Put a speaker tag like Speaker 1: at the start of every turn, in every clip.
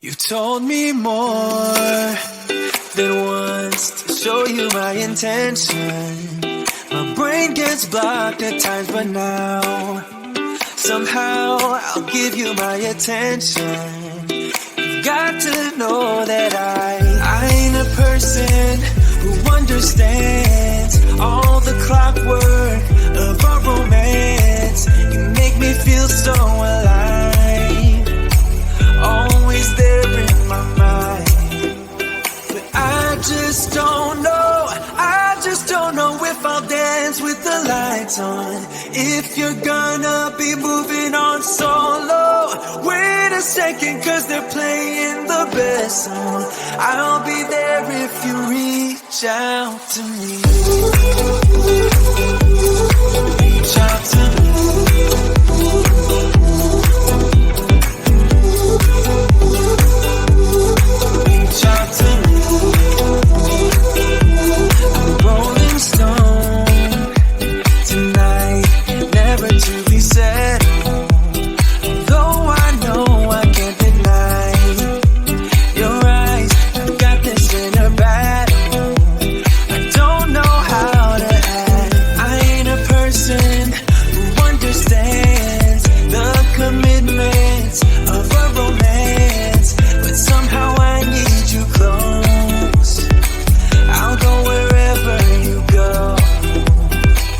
Speaker 1: You told me more than once to show you my intention. My brain gets blocked at times, but now somehow I'll give you my attention. You've got to know that I ain't a person who understands all the clockwork of our romance. You make me feel so alive, always there in my mind. But I just don't know, I just don't know if I'll dance with the lights on. If you're gonna be moving on solo, wait a second, cause they're playing the best song. I'll be there if you reach out to me. Reach out to me. Reach out to me. I'm a rolling stone tonight, never to be settled. Though I know I can't deny your eyes, I've got this inner battle. I don't know how to act. I ain't a person who understands the commitments of a romance, but somehow I need you close. I'll go wherever you go.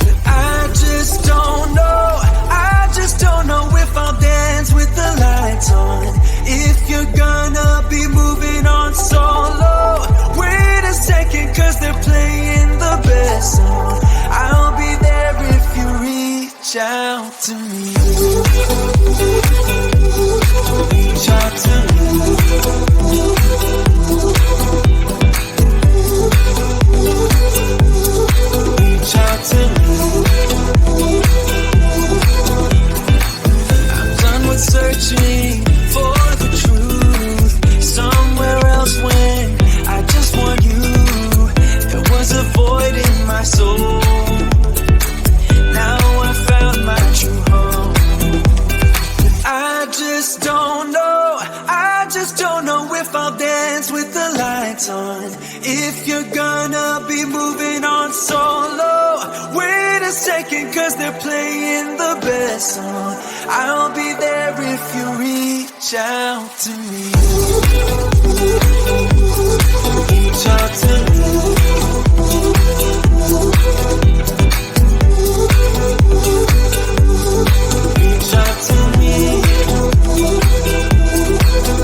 Speaker 1: But I just don't know, I just don't know if I'll dance with the lights on. If you're gonna be moving on solo, wait a second, cause they're playing the best song. I'll be there if you reach out to me. Reach out to me. Reach out to me. I'm done with searching for the truth somewhere else when I just want you. There was a void in my soul. Now I found my true home. But I just don't know, I just don't know if I'll dance with the lights on. If you're gonna be moving on solo, wait a second, cause they're playing the best song. I'll be there if you reach out to me. Reach out to me. Reach out to me.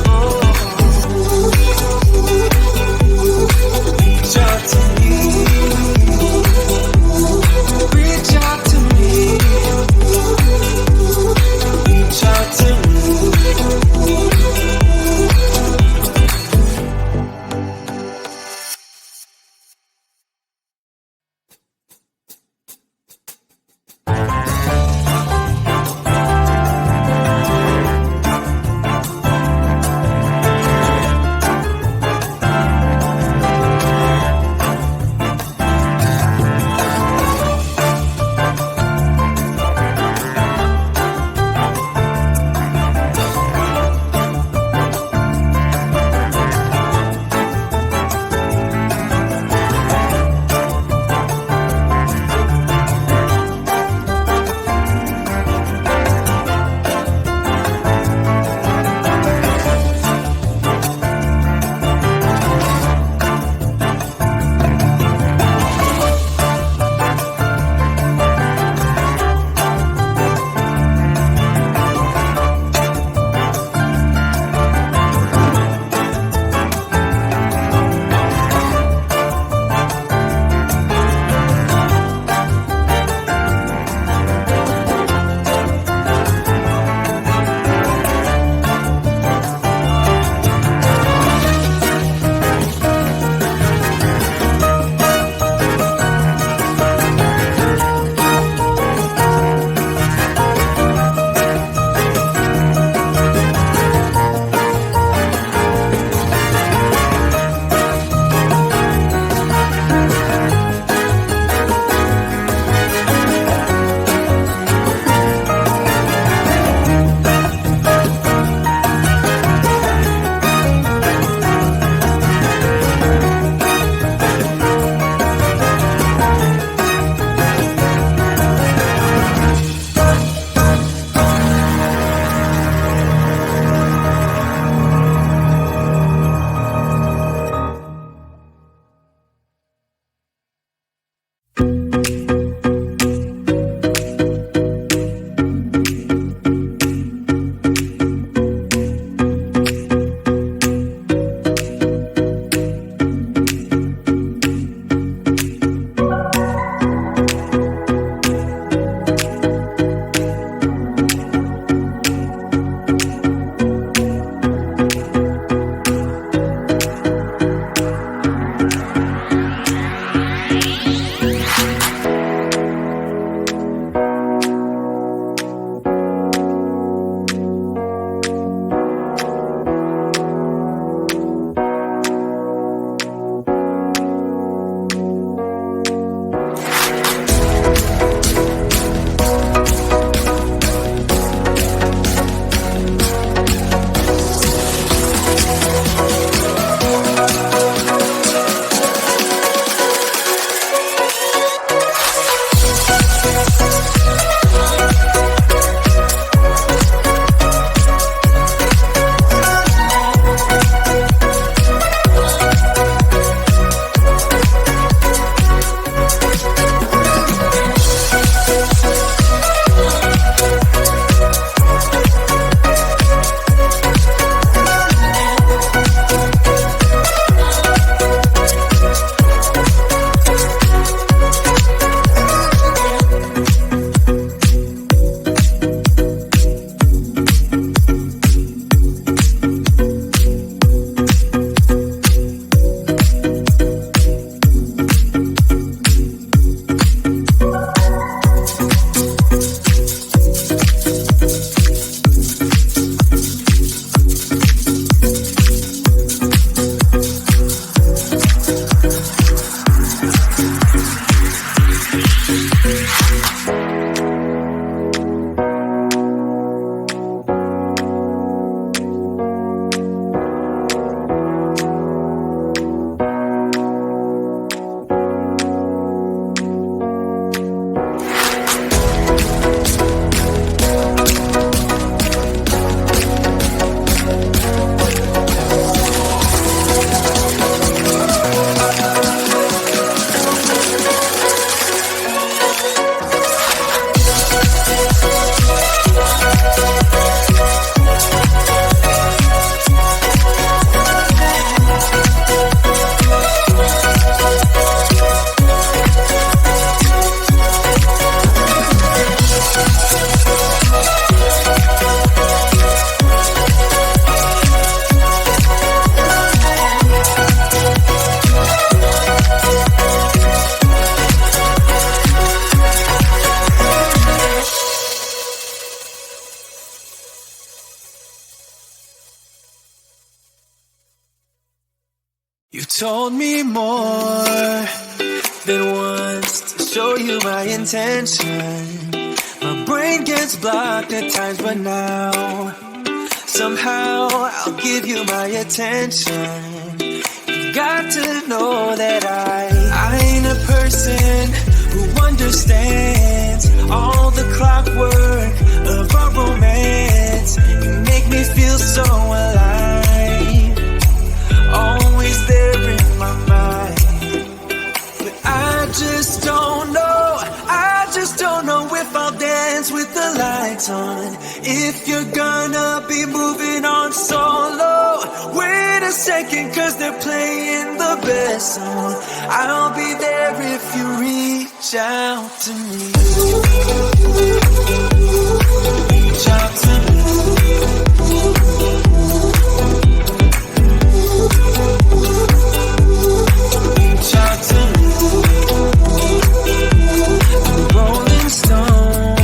Speaker 1: Oh. Reach out to me. Reach out to me. Reach out to me. You told me more than once to show you my intention. My brain gets blocked at times, but now somehow I'll give you my attention. You got to know that I ain't a person who understands all the clockwork of our romance. You make me feel so alive, always there in my mind. But I just don't know if I'll dance with the lights on. If you're gonna be moving on solo, wait a second, 'cause they're playing the best song. I'll be there if you reach out to me. Reach out to me. Reach out to me. I'm a rolling stone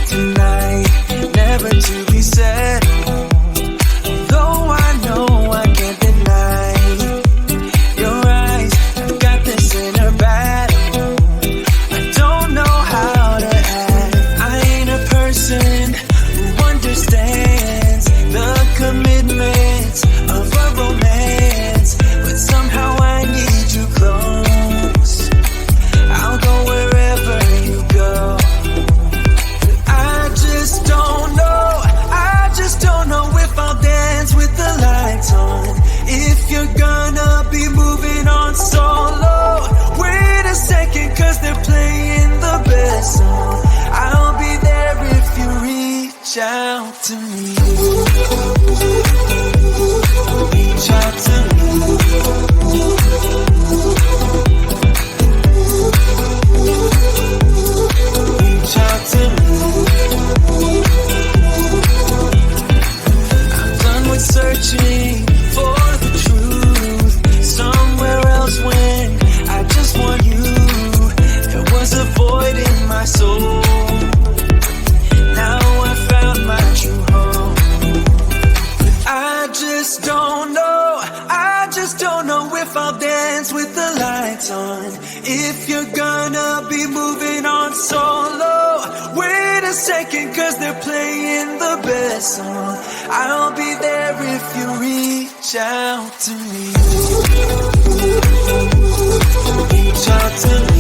Speaker 1: tonight, never to be settled. Though I know I can't deny your eyes, I've got this inner battle. I don't know how to act. I ain't a person who understands the commitments of a romance, but somehow I need you close. I'll go wherever you go. But I just don't know if I'll dance with the lights on. If you're gonna be moving on solo, wait a second, 'cause they're playing the best song. I'll be there if you reach out to me. Reach out to me. Reach out to me. I'm done with searching for the truth somewhere else when I just want you. If you're gonna be moving on solo, wait a second, cause they're playing the best song. I'll be there if you reach out to me. Reach out to me.